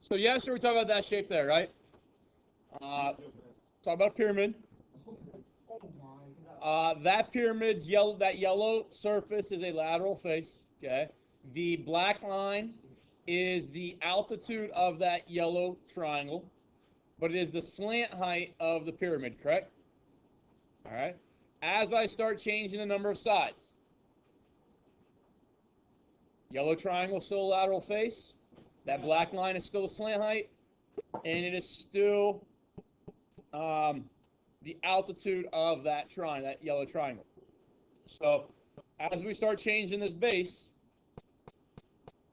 So yesterday we talked about that shape there, right? Talk about a pyramid. That pyramid's yellow. That yellow surface is a lateral face. Okay. The black line is the altitude of that yellow triangle, but it is the slant height of the pyramid. Correct. All right. As I start changing the number of sides, yellow triangle still a lateral face. That black line is still a slant height, and it is still the altitude of that triangle, that yellow triangle. So as we start changing this base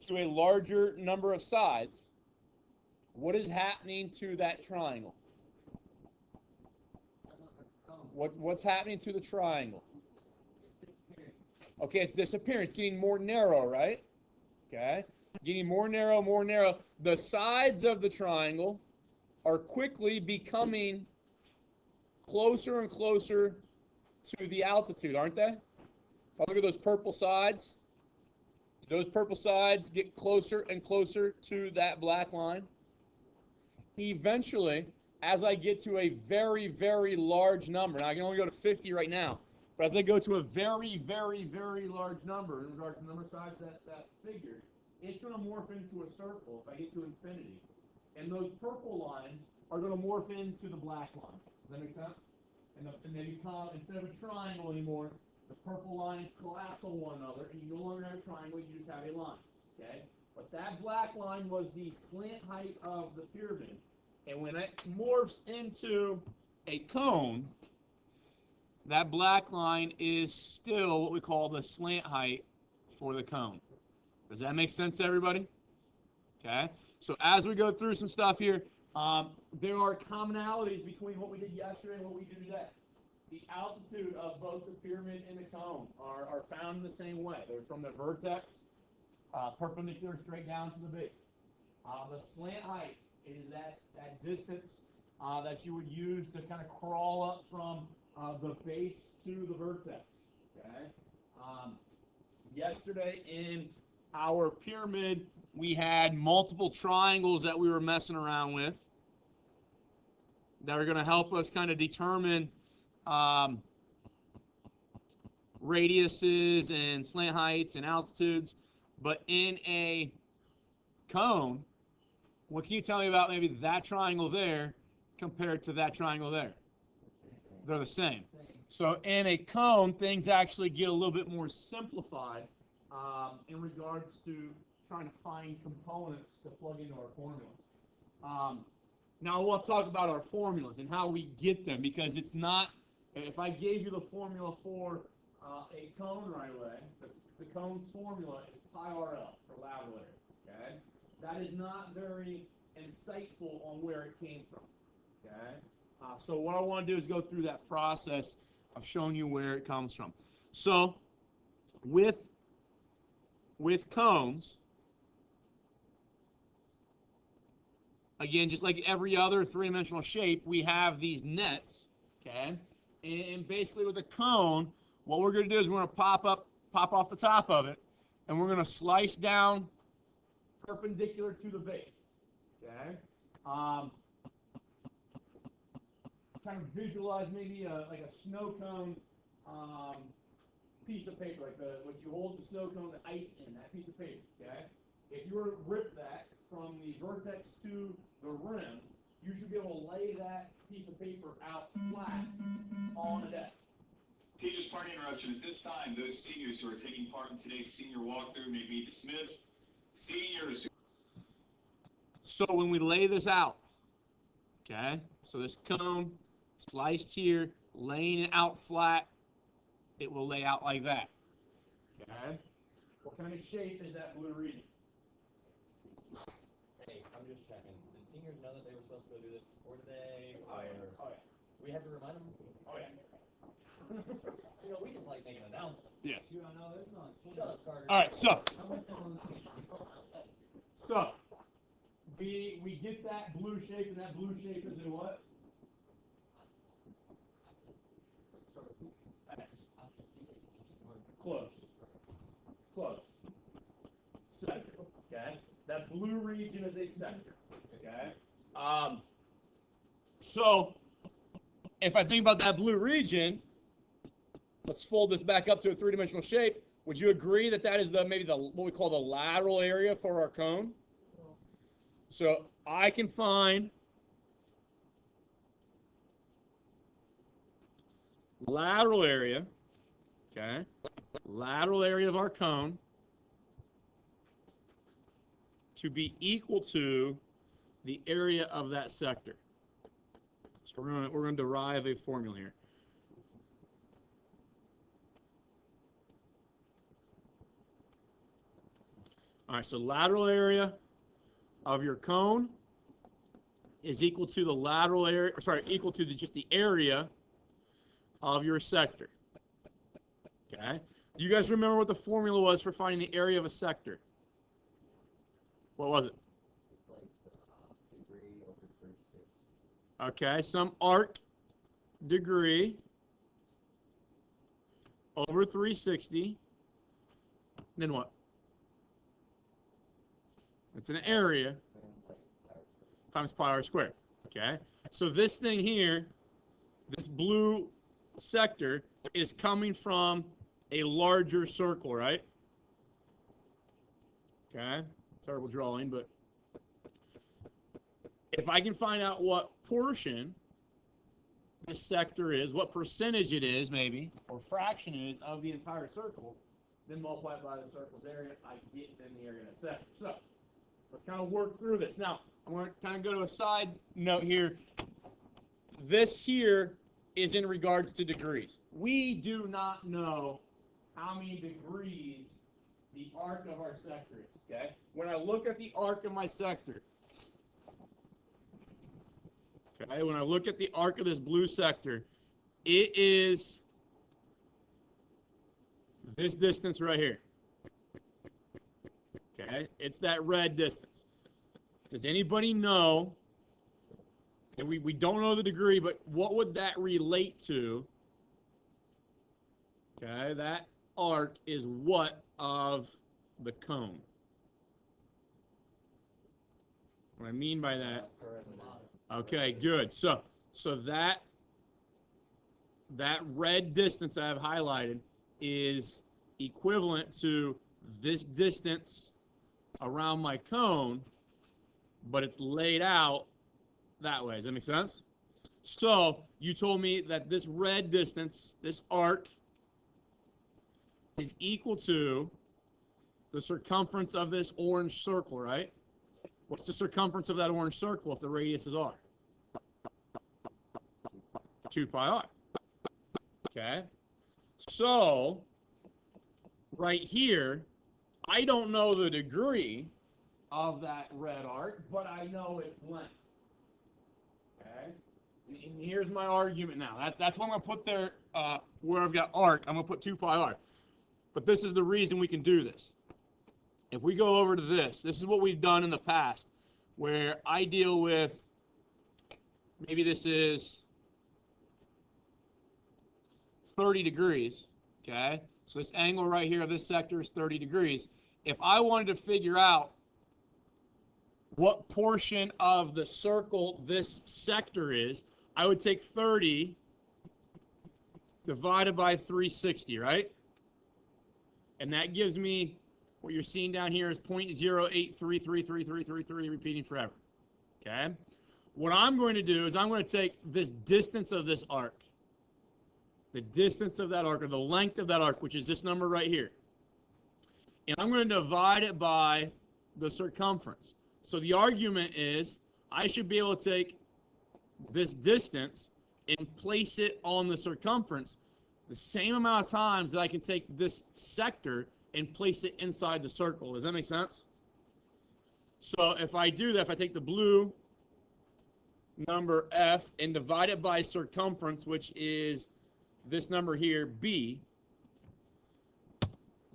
to a larger number of sides, what is happening to that triangle? What's happening to the triangle? Okay, it's disappearing. It's getting more narrow, right? Okay, getting more narrow, more narrow. The sides of the triangle are quickly becoming closer and closer to the altitude, aren't they? If I look at those purple sides get closer and closer to that black line. Eventually, as I get to a very, very large number, now I can only go to 50 right now, but as I go to a very, very, very large number in regards to the number of sides that figure, it's going to morph into a circle if I get to infinity. And those purple lines are going to morph into the black line. Does that make sense? And they become, instead of a triangle anymore, the purple lines collapse on one another, and you no longer have a triangle, you just have a line. Okay? But that black line was the slant height of the pyramid. And when it morphs into a cone, that black line is still what we call the slant height for the cone. Does that make sense to everybody? Okay? So as we go through some stuff here, there are commonalities between what we did yesterday and what we do today. The altitude of both the pyramid and the cone are found in the same way. They're from the vertex, perpendicular straight down to the base. The slant height is that distance that you would use to kind of crawl up from the base to the vertex. Okay. Yesterday in our pyramid, we had multiple triangles that we were messing around with that are going to help us kind of determine radiuses and slant heights and altitudes. But in a cone, what can you tell me about maybe that triangle there compared to that triangle there? They're the same. So in a cone, things actually get a little bit more simplified in regards to trying to find components to plug into our formulas. Now we'll talk about our formulas and how we get them, because it's not, if I gave you the formula for a cone right away, the cone's formula is pi RL for lateral area, okay? That is not very insightful on where it came from, okay? So what I want to do is go through that process of showing you where it comes from. So with cones, again, just like every other three-dimensional shape, we have these nets, okay? And basically with a cone, what we're going to do is we're going to pop off the top of it, and we're going to slice down perpendicular to the base, okay? Kind of visualize maybe like a snow cone piece of paper, like what you hold the snow cone, the ice in, that piece of paper, okay? If you were to rip that from the vertex to the rim, you should be able to lay that piece of paper out flat on the desk. Teachers, pardon interruption. At this time, those seniors who are taking part in today's senior walkthrough may be dismissed. Seniors. So when we lay this out, okay, so this cone sliced here, laying it out flat, it will lay out like that, okay? What kind of shape is that blue region? Hey, I'm just checking. Did seniors know that they were supposed to go do this before today? Oh, yeah. We have to remind them? Oh, yeah. We just like making announcements. Yes. Shut up, Carter. All right, so we get that blue shape, and that blue shape is a what? Close. Sector. Okay. That blue region is a sector. Okay. So if I think about that blue region, let's fold this back up to a three-dimensional shape. Would you agree that that is maybe what we call the lateral area for our cone? So I can find lateral area, okay, lateral area of our cone to be equal to the area of that sector. So we're going to derive a formula here. All right, so lateral area of your cone is equal to the lateral area, equal to just the area of your sector. Okay? Do you guys remember what the formula was for finding the area of a sector? What was it? It's like degree over 36. Okay, some arc degree over 360. Then what? It's an area times pi r squared. Okay? So this thing here, this blue sector, is coming from a larger circle, right? Okay? Terrible drawing, but if I can find out what portion this sector is, what percentage it is, maybe, or fraction it is of the entire circle, then multiply it by the circle's area, I get then the area of that sector. So let's kind of work through this. Now, I'm going to kind of go to a side note here. This here is in regards to degrees. We do not know how many degrees the arc of our sector is, okay? When I look at the arc of my sector, okay, when I look at the arc of this blue sector, it is this distance right here. Okay, it's that red distance. Does anybody know, and we don't know the degree, but what would that relate to? Okay, that arc is what of the cone? What I mean by that, okay, good. So that red distance I have highlighted is equivalent to this distance around my cone, but it's laid out that way. Does that make sense? So you told me that this red distance, this arc, is equal to the circumference of this orange circle, right? What's the circumference of that orange circle if the radius is r? 2 pi r. Okay? So, right here, I don't know the degree of that red arc, but I know its length. Okay? And here's my argument now. That's what I'm going to put there where I've got arc. I'm going to put 2 pi r. But this is the reason we can do this. If we go over to this is what we've done in the past, where I deal with, maybe this is 30 degrees, okay? So this angle right here of this sector is 30 degrees. If I wanted to figure out what portion of the circle this sector is, I would take 30 divided by 360, right? And that gives me, what you're seeing down here is 0.08333333 repeating forever, okay? What I'm going to do is I'm going to take this distance of this arc, the distance of that arc, or the length of that arc, which is this number right here, and I'm going to divide it by the circumference. So the argument is I should be able to take this distance and place it on the circumference the same amount of times that I can take this sector and place it inside the circle. Does that make sense? So if I do that, if I take the blue number F and divide it by circumference, which is this number here, B,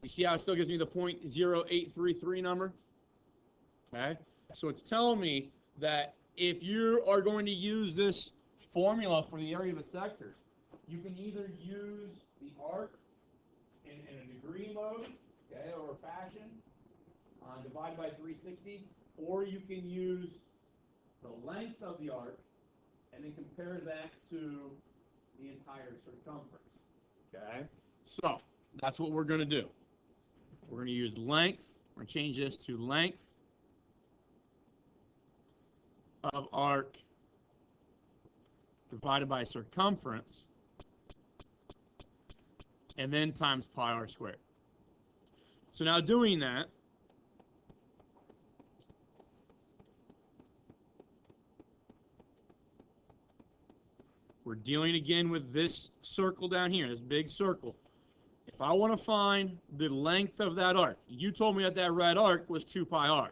you see how it still gives me the 0.0833 number? Okay? So it's telling me that if you are going to use this formula for the area of a sector, you can either use the arc in a degree mode, okay, or fashion, divide by 360, or you can use the length of the arc, and then compare that to the entire circumference. Okay? So, that's what we're going to do. We're going to use length. We're going to change this to length of arc divided by circumference, and then times pi r squared. So now doing that, we're dealing again with this circle down here, this big circle. If I want to find the length of that arc, you told me that that red arc was 2 pi r.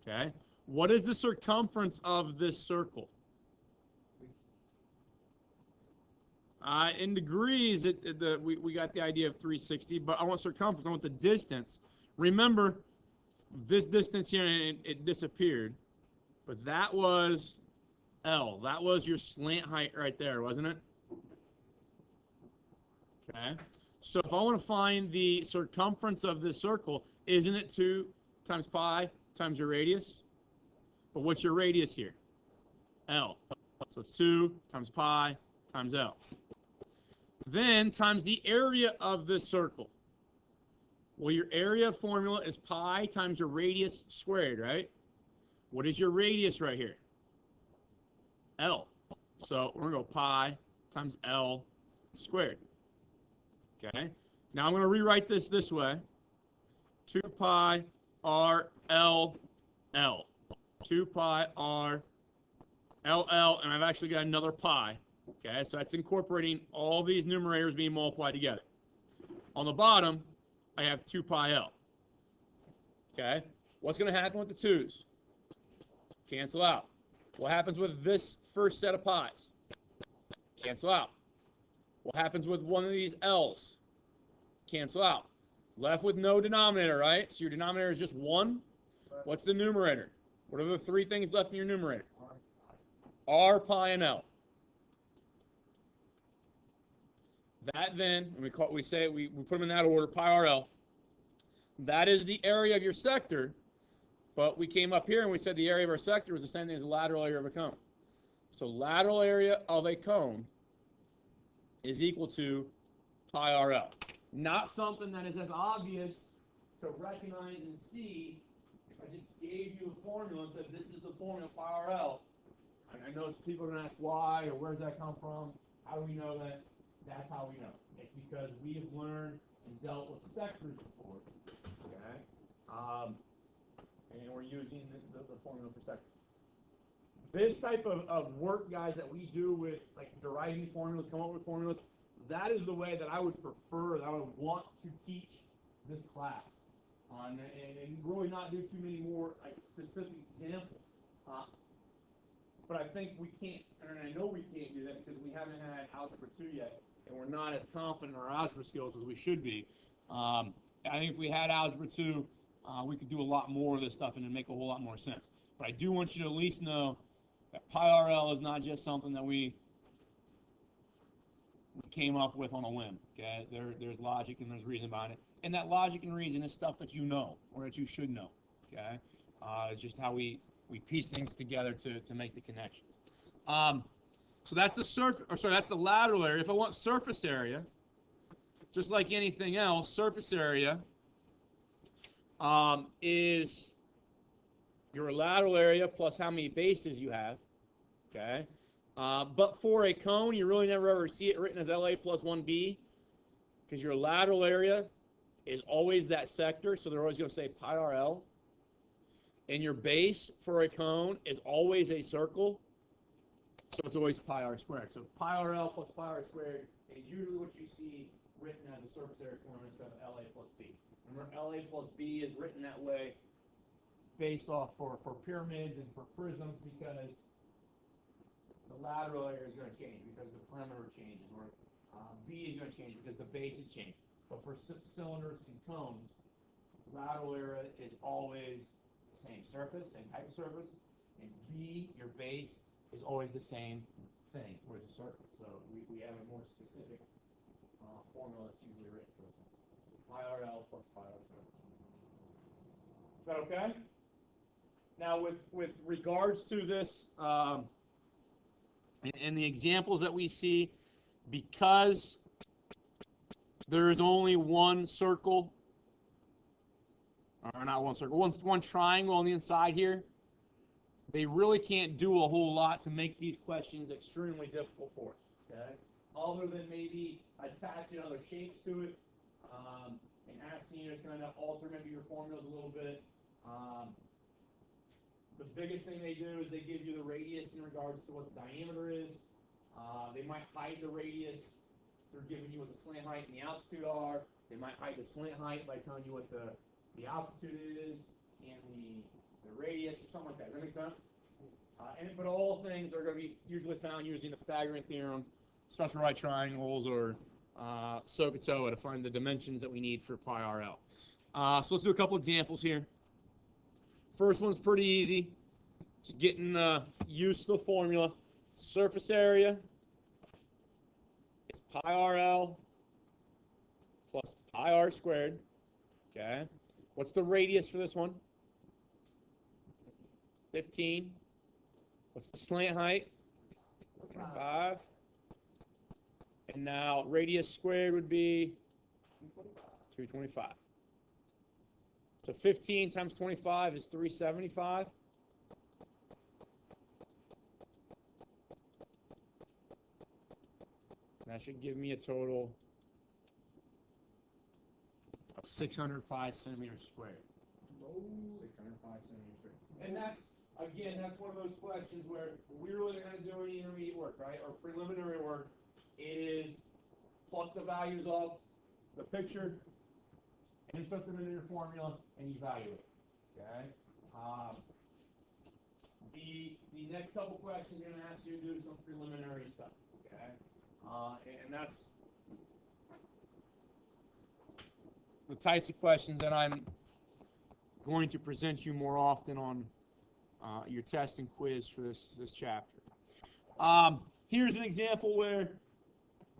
Okay? What is the circumference of this circle? In degrees, we got the idea of 360, but I want circumference. I want the distance. Remember, this distance here, it disappeared, but that was L. That was your slant height right there, wasn't it? Okay. So if I want to find the circumference of this circle, isn't it 2 times pi times your radius? But what's your radius here? L. So it's 2 times pi times L. Then times the area of this circle. Well, your area formula is pi times your radius squared, right? What is your radius right here? L. So we're going to go pi times L squared. Okay? Now I'm going to rewrite this way. 2 pi r L L. 2 pi r L L, and I've actually got another pi. Okay, so that's incorporating all these numerators being multiplied together. On the bottom, I have 2 pi L. Okay, what's going to happen with the 2's? Cancel out. What happens with this first set of pi's? Cancel out. What happens with one of these L's? Cancel out. Left with no denominator, right? So your denominator is just 1. What's the numerator? What are the 3 things left in your numerator? R, pi, and L. That then, we put them in that order, pi r L. That is the area of your sector, but we came up here and we said the area of our sector was the same thing as the lateral area of a cone. So lateral area of a cone is equal to pi r L. Not something that is as obvious to recognize and see if I just gave you a formula and said this is the formula pi r L. And I know people are going to ask why or where does that come from? How do we know that? That's how we know. It's because we have learned and dealt with sectors before, okay? And we're using the formula for sectors. This type of work, guys, that we do with like deriving formulas, come up with formulas, that is the way that I would prefer, that I would want to teach this class. And really not do too many more like specific examples. But I think we can't, and I know we can't do that because we haven't had Algebra 2 yet, and we're not as confident in our algebra skills as we should be. I think if we had Algebra 2, we could do a lot more of this stuff and it'd make a whole lot more sense. But I do want you to at least know that pi r L is not just something that we came up with on a whim. Okay, there's logic and there's reason behind it, and that logic and reason is stuff that you know or that you should know. Okay, it's just how we piece things together to make the connections. So that's that's the lateral area. If I want surface area, just like anything else, surface area is your lateral area plus how many bases you have. Okay, but for a cone, you really never ever see it written as LA plus 1B because your lateral area is always that sector, so they're always going to say pi r L. And your base for a cone is always a circle, so it's always pi r squared. So pi r L plus pi r squared is usually what you see written as a surface area formula instead of LA plus B. Remember, LA plus B is written that way based off for pyramids and for prisms because the lateral area is going to change because the perimeter changes, or B is going to change because the base is changing. But for cylinders and cones, lateral area is always the same surface, same type of surface, and B, your base, is always the same thing, whereas a circle. So we have a more specific formula that's usually written for this. Pi r L plus pi r squared. Is that okay? Now, with regards to this, and the examples that we see, because there is only one circle, or not one circle, one triangle on the inside here, they really can't do a whole lot to make these questions extremely difficult for us, okay? Other than maybe attaching other shapes to it, and asking you to kind of alter maybe your formulas a little bit. The biggest thing they do is they give you the radius in regards to what the diameter is. They might hide the radius through giving you what the slant height and the altitude are. They might hide the slant height by telling you what the altitude is and the radius or something like that. Does that make sense? But all things are going to be usually found using the Pythagorean theorem, special right triangles, or SOHCAHTOA to find the dimensions that we need for pi RL. So let's do a couple examples here. First one's pretty easy. Just getting used to the formula. Surface area is pi RL plus pi r squared. Okay. What's the radius for this one? 15. What's the slant height? 5. And now radius squared would be 225. So 15 times 25 is 375. That should give me a total of 605 centimeters squared. 605 centimeters squared. And that's, again, that's one of those questions where we really are going to do any intermediate work, right? Or preliminary work. It is pluck the values of the picture, insert them into your formula, and evaluate. Okay. The next couple questions are going to ask you to do some preliminary stuff. Okay. And that's the types of questions that I'm going to present you more often on your test and quiz for this chapter. Here's an example where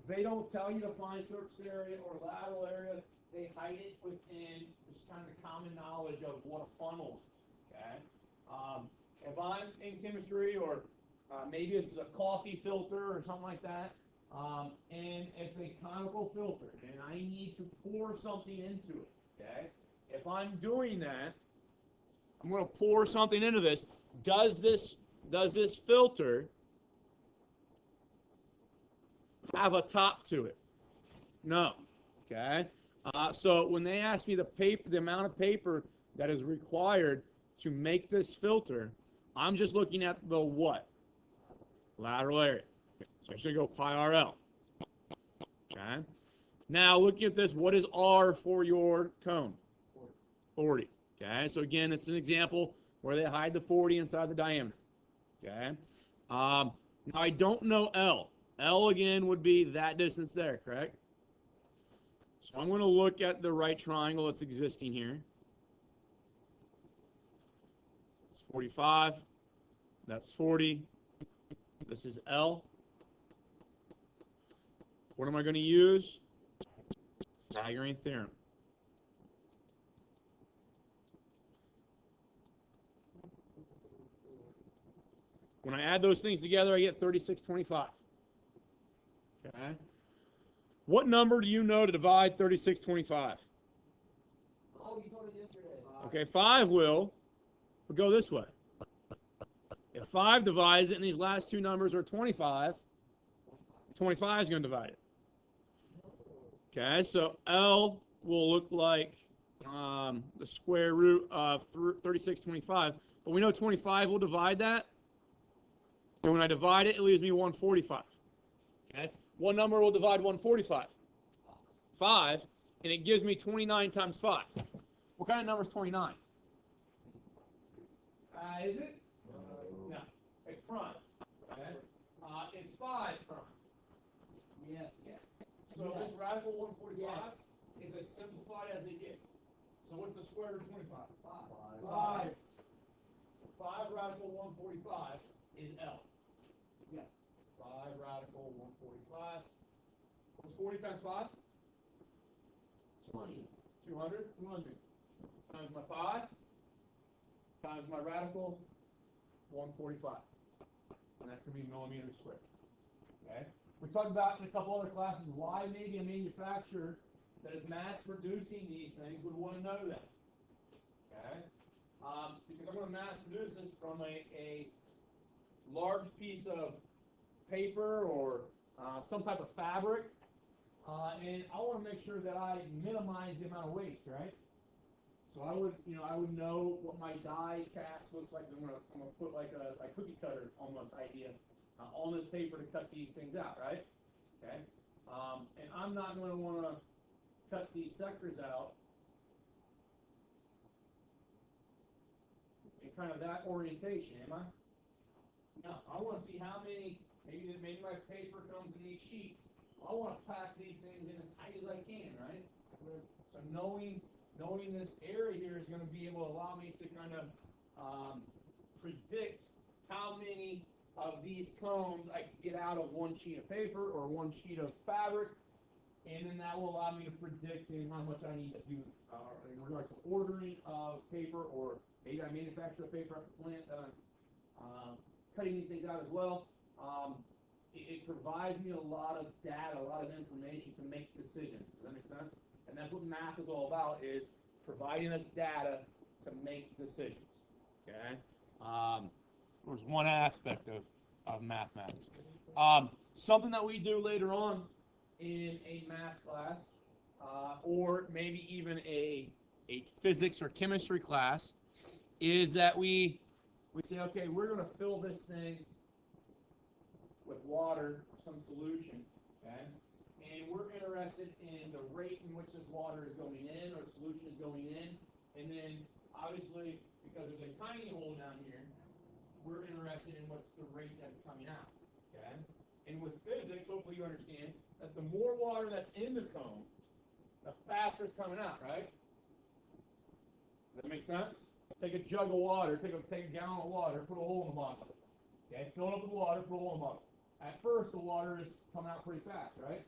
they don't tell you to find surface area or lateral area. They hide it within just kind of the common knowledge of what a funnel is. Okay. If I'm in chemistry, or maybe it's a coffee filter or something like that, and it's a conical filter, and I need to pour something into it. Okay. If I'm doing that, I'm going to pour something into this. Does this filter have a top to it? No. Okay. So when they ask me the amount of paper that is required to make this filter, I'm just looking at the what? Lateral area. So I should go pi RL. Okay. Now looking at this, what is R for your cone? 40. Okay. So again, this is an example where they hide the 40 inside the diameter. Okay. Now I don't know L. L again would be that distance there, correct? So I'm going to look at the right triangle that's existing here. It's 45. That's 40. This is L. What am I going to use? Pythagorean theorem. When I add those things together, I get 3625. Okay. What number do you know to divide 3625? Oh, you told us yesterday. Okay, 5 will. But go this way. If 5 divides it and these last two numbers are 25, 25 is going to divide it. Okay, so L will look like the square root of 3625. But we know 25 will divide that. And when I divide it, it leaves me 145. Okay, what number will divide 145? 5, and it gives me 29 times 5. What kind of number is 29? Is it? No. It's prime. Okay. It's 5 prime. Yes. So this radical 145 is as simplified as it gets. So what's the square root of 25? 5. 5 radical 145 is L. Yes. 5 radical 145. What's 40 times 5? 20. 200. 200. Times my 5. times my radical, 145. And that's going to be millimeters squared. Okay? We talked about in a couple other classes why maybe a manufacturer that is mass producing these things would want to know that. Okay? Because I'm going to mass produce this from a large piece of paper or some type of fabric, and I want to make sure that I minimize the amount of waste, right? So I would know what my die cast looks like. I'm gonna put like a cookie cutter almost idea on this paper to cut these things out, right? Okay. And I'm not going to want to cut these sectors out in kind of that orientation, am I? No, I want to see how many. Maybe my paper comes in these sheets. I want to pack these things in as tight as I can, right? So knowing this area here is going to be able to allow me to kind of predict how many of these cones I can get out of one sheet of paper or one sheet of fabric, and then that will allow me to predict how much I need to do in regards to ordering of paper, or maybe I manufacture a paper at the plant that I'm cutting these things out as well. It provides me a lot of data, a lot of information to make decisions. Does that make sense? And that's what math is all about, is providing us data to make decisions. Okay? There's one aspect of mathematics. Something that we do later on in a math class, or maybe even a physics or chemistry class, is that we say, okay, we're going to fill this thing with water, some solution, okay? And we're interested in the rate in which this water is going in, or solution is going in, and then obviously, because there's a tiny hole down here, we're interested in what's the rate that's coming out, okay? And with physics, hopefully you understand that the more water that's in the cone, the faster it's coming out, right? Does that make sense? Take a jug of water, take a gallon of water, put a hole in the bottom of it. Okay, fill it up with water, put a hole in the bottom. At first, the water is coming out pretty fast, right?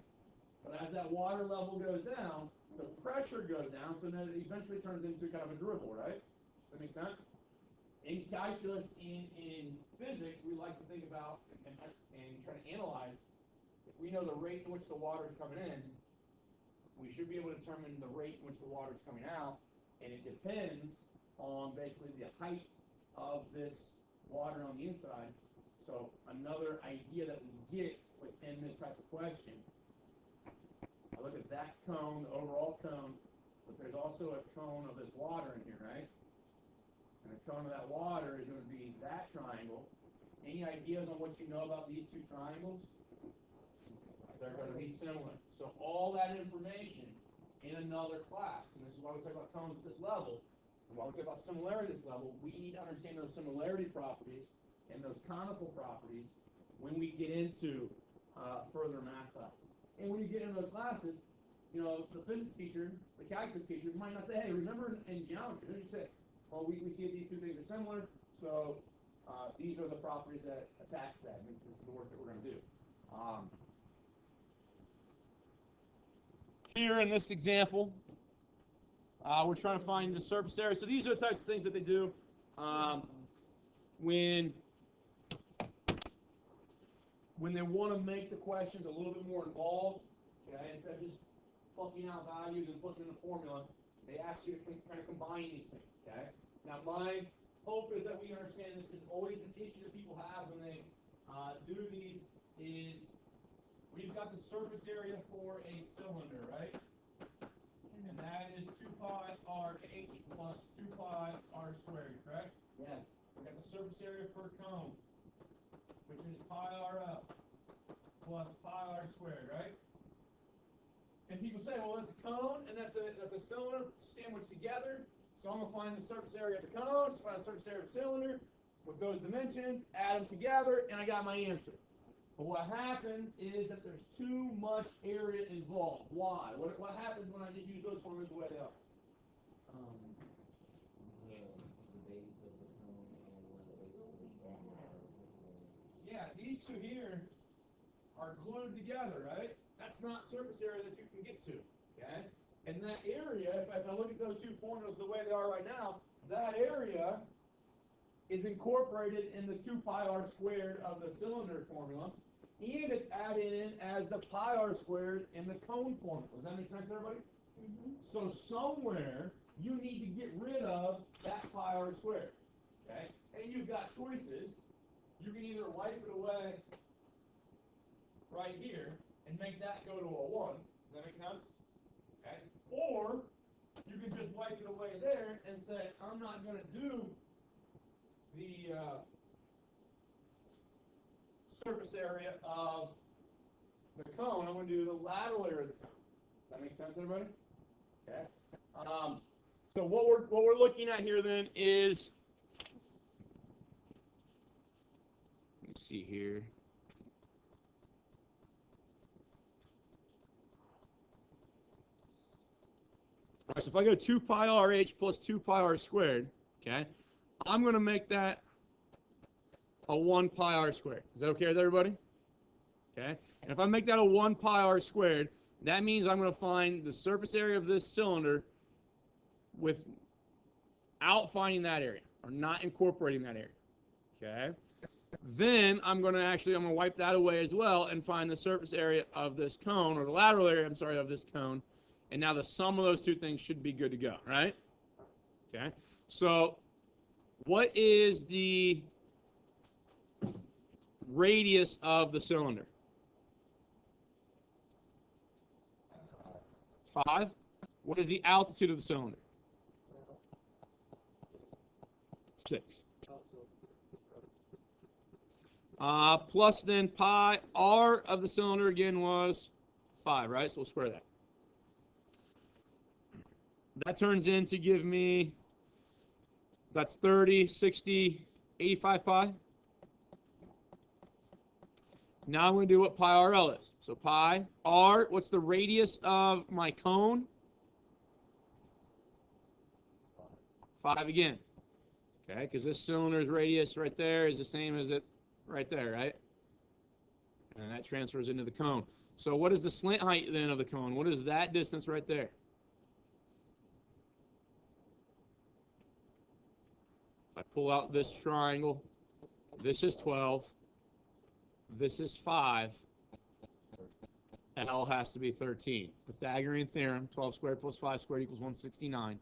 But as that water level goes down, the pressure goes down, so then it eventually turns into kind of a dribble, right? Does that make sense? In calculus, in physics, we like to think about and try to analyze. If we know the rate in which the water is coming in, we should be able to determine the rate in which the water is coming out, and it depends on basically the height of this water on the inside. So another idea that we get within this type of question, I look at that cone, the overall cone, but there's also a cone of this water in here, right? And the cone of that water is going to be that triangle. Any ideas on what you know about these two triangles? They're going to be similar. So all that information in another class, and this is why we talk about cones at this level, and why we talk about similarity at this level, we need to understand those similarity properties and those conical properties when we get into further math classes. And when you get into those classes, you know, the physics teacher, the calculus teacher might not say, hey, remember in geometry, they just say, well, we see that these two things are similar, so these are the properties that attach to that. And this is the work that we're going to do. Here in this example, we're trying to find the surface area. So these are the types of things that they do when they want to make the questions a little bit more involved. Okay, instead of just plucking out values and putting in a formula, they ask you to kind of combine these things. Okay. Now my hope is that we understand this is always an issue that people have when they do these. Is we've got the surface area for a cylinder, right? And that is 2 pi r h plus 2 pi r squared, correct? Yes. We've got the surface area for a cone, which is pi r up plus pi r squared, right? And people say, well, that's a cone and that's a cylinder sandwiched together. So I'm gonna find the surface area of the cone, find the surface area of the cylinder with those dimensions, add them together, and I got my answer. But what happens is that there's too much area involved. Why? What happens when I just use those formulas the way they are? The base of the cone and one of the bases of the cylinder. Yeah, these two here are glued together, right? That's not surface area that you can get to, okay? And that area, if I look at those two formulas the way they are right now, that area is incorporated in the 2 pi r squared of the cylinder formula, and it's added in as the pi r squared in the cone formula. Does that make sense, everybody? So somewhere you need to get rid of that pi r squared, okay? And you've got choices. You can either wipe it away right here and make that go to a 1. Does that make sense? Okay. Or you can just wipe it away there and say, I'm not going to do the surface area of the cone. I'm going to do the lateral area of the cone. Does that make sense, everybody? Okay. So what we're looking at here then is, let me see here. All right, so if I go 2 pi RH plus 2 pi R squared, okay, I'm going to make that a 1 pi R squared. Is that okay with everybody? Okay. And if I make that a 1 pi R squared, that means I'm going to find the surface area of this cylinder without finding that area, or not incorporating that area. Okay. Then I'm going to wipe that away as well and find the surface area of this cone, or the lateral area, I'm sorry, of this cone. And now the sum of those two things should be good to go, right? Okay. So what is the radius of the cylinder? 5. What is the altitude of the cylinder? 6. Plus then pi r of the cylinder again was 5, right? So we'll square that. That turns in to give me, that's 30, 60, 85 pi. Now I'm going to do what pi RL is. So pi r, what's the radius of my cone? 5 again. Okay, because this cylinder's radius right there is the same as it right there, right? And that transfers into the cone. So what is the slant height then of the cone? What is that distance right there? If I pull out this triangle, this is 12, this is 5, L has to be 13. Pythagorean theorem, 12 squared plus 5 squared equals 169.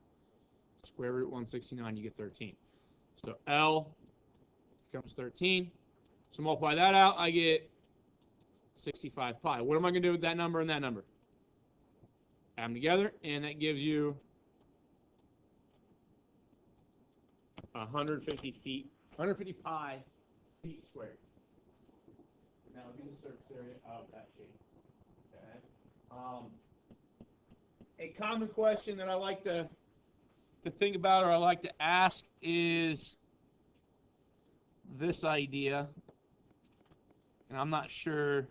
Square root 169, you get 13. So L becomes 13. So multiply that out, I get 65 pi. What am I going to do with that number and that number? Add them together, and that gives you 150 pi feet squared. And that would be the surface area of that shape. Okay. A common question that I like to think about, or I like to ask, is this idea, and I'm not sure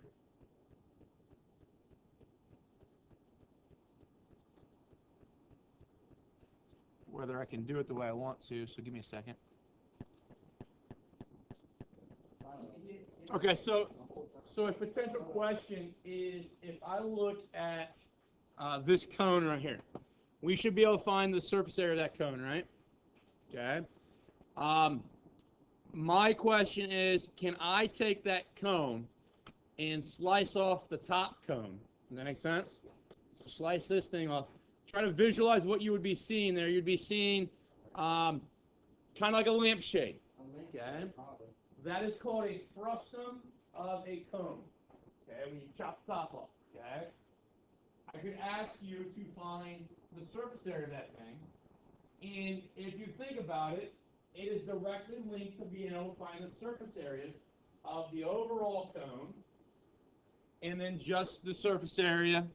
whether I can do it the way I want to, so give me a second. Okay, so a potential question is, if I look at this cone right here, we should be able to find the surface area of that cone, right? Okay. My question is, can I take that cone and slice off the top cone? Does that make sense? So slice this thing off. Try to visualize what you would be seeing there. You'd be seeing kind of like a lampshade. Okay. That is called a frustum of a cone. Okay, when you chop the top off. Okay. I could ask you to find the surface area of that thing, and if you think about it, it is directly linked to being able to find the surface areas of the overall cone, and then just the surface area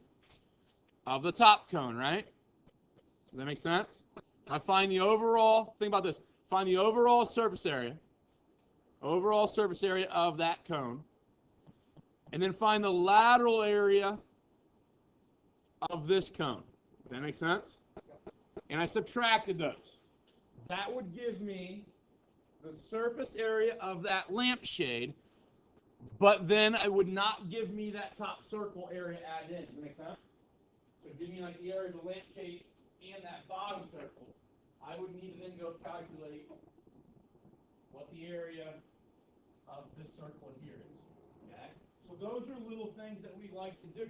of the top cone, right? Does that make sense? I find the overall, think about this, find the overall surface area of that cone, and then find the lateral area of this cone. Does that make sense? And I subtracted those. That would give me the surface area of that lampshade, but then it would not give me that top circle area added in. Does that make sense? So give me like the area of the lampshade and that bottom circle. I would need to then go calculate what the area of this circle here is. Okay? So those are little things that we like to do,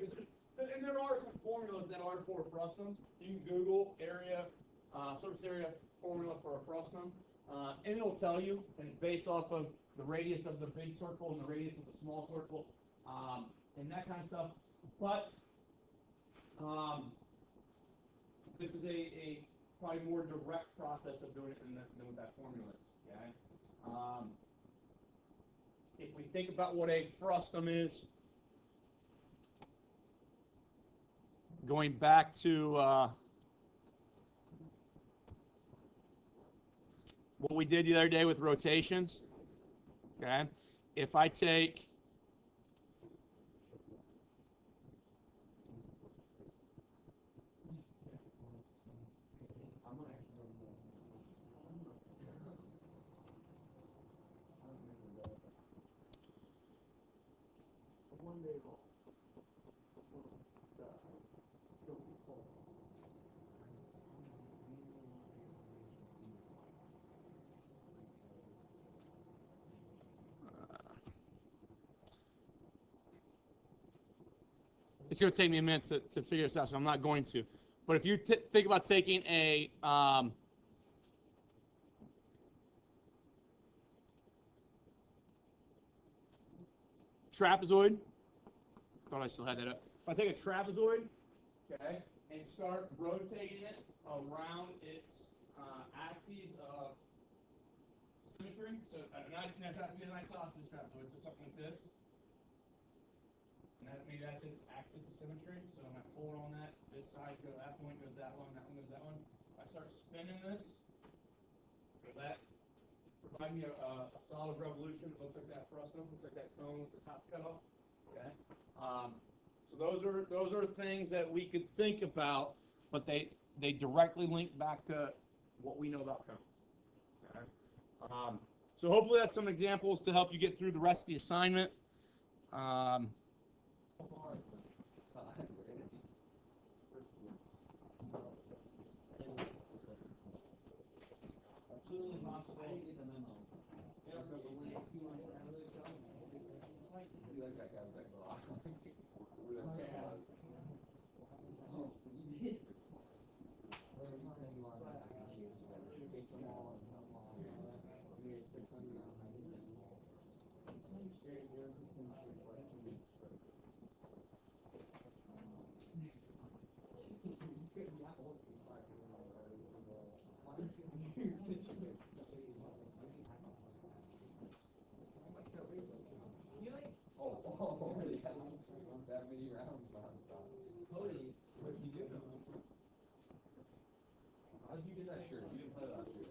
and there are some formulas that are for frustums. You can Google surface area formula for a frustum, and it'll tell you, and it's based off of the radius of the big circle and the radius of the small circle, and that kind of stuff. But this is a probably more direct process of doing it than what that formula is. Okay? If we think about what a frustum is, going back to what we did the other day with rotations, okay? If I take it's going to take me a minute to figure this out, so I'm not going to. But if you think about taking a trapezoid, thought I still had that up. If I take a trapezoid, okay, and start rotating it around its axes of symmetry, so that's has to be a nice sausage trapezoid, so something like this. And maybe that's its axis of symmetry. So I'm going to forward on that. This side goes that one, goes that one, that one goes that one. If I start spinning this, will that provide me a solid revolution that looks like that frustum, looks like that cone with the top cut off. Okay. So those are things that we could think about, but they directly link back to what we know about cones. Okay. So hopefully that's some examples to help you get through the rest of the assignment. That many rounds nonstop. Cody, what did you do? How'd you get that shirt? You didn't play last year.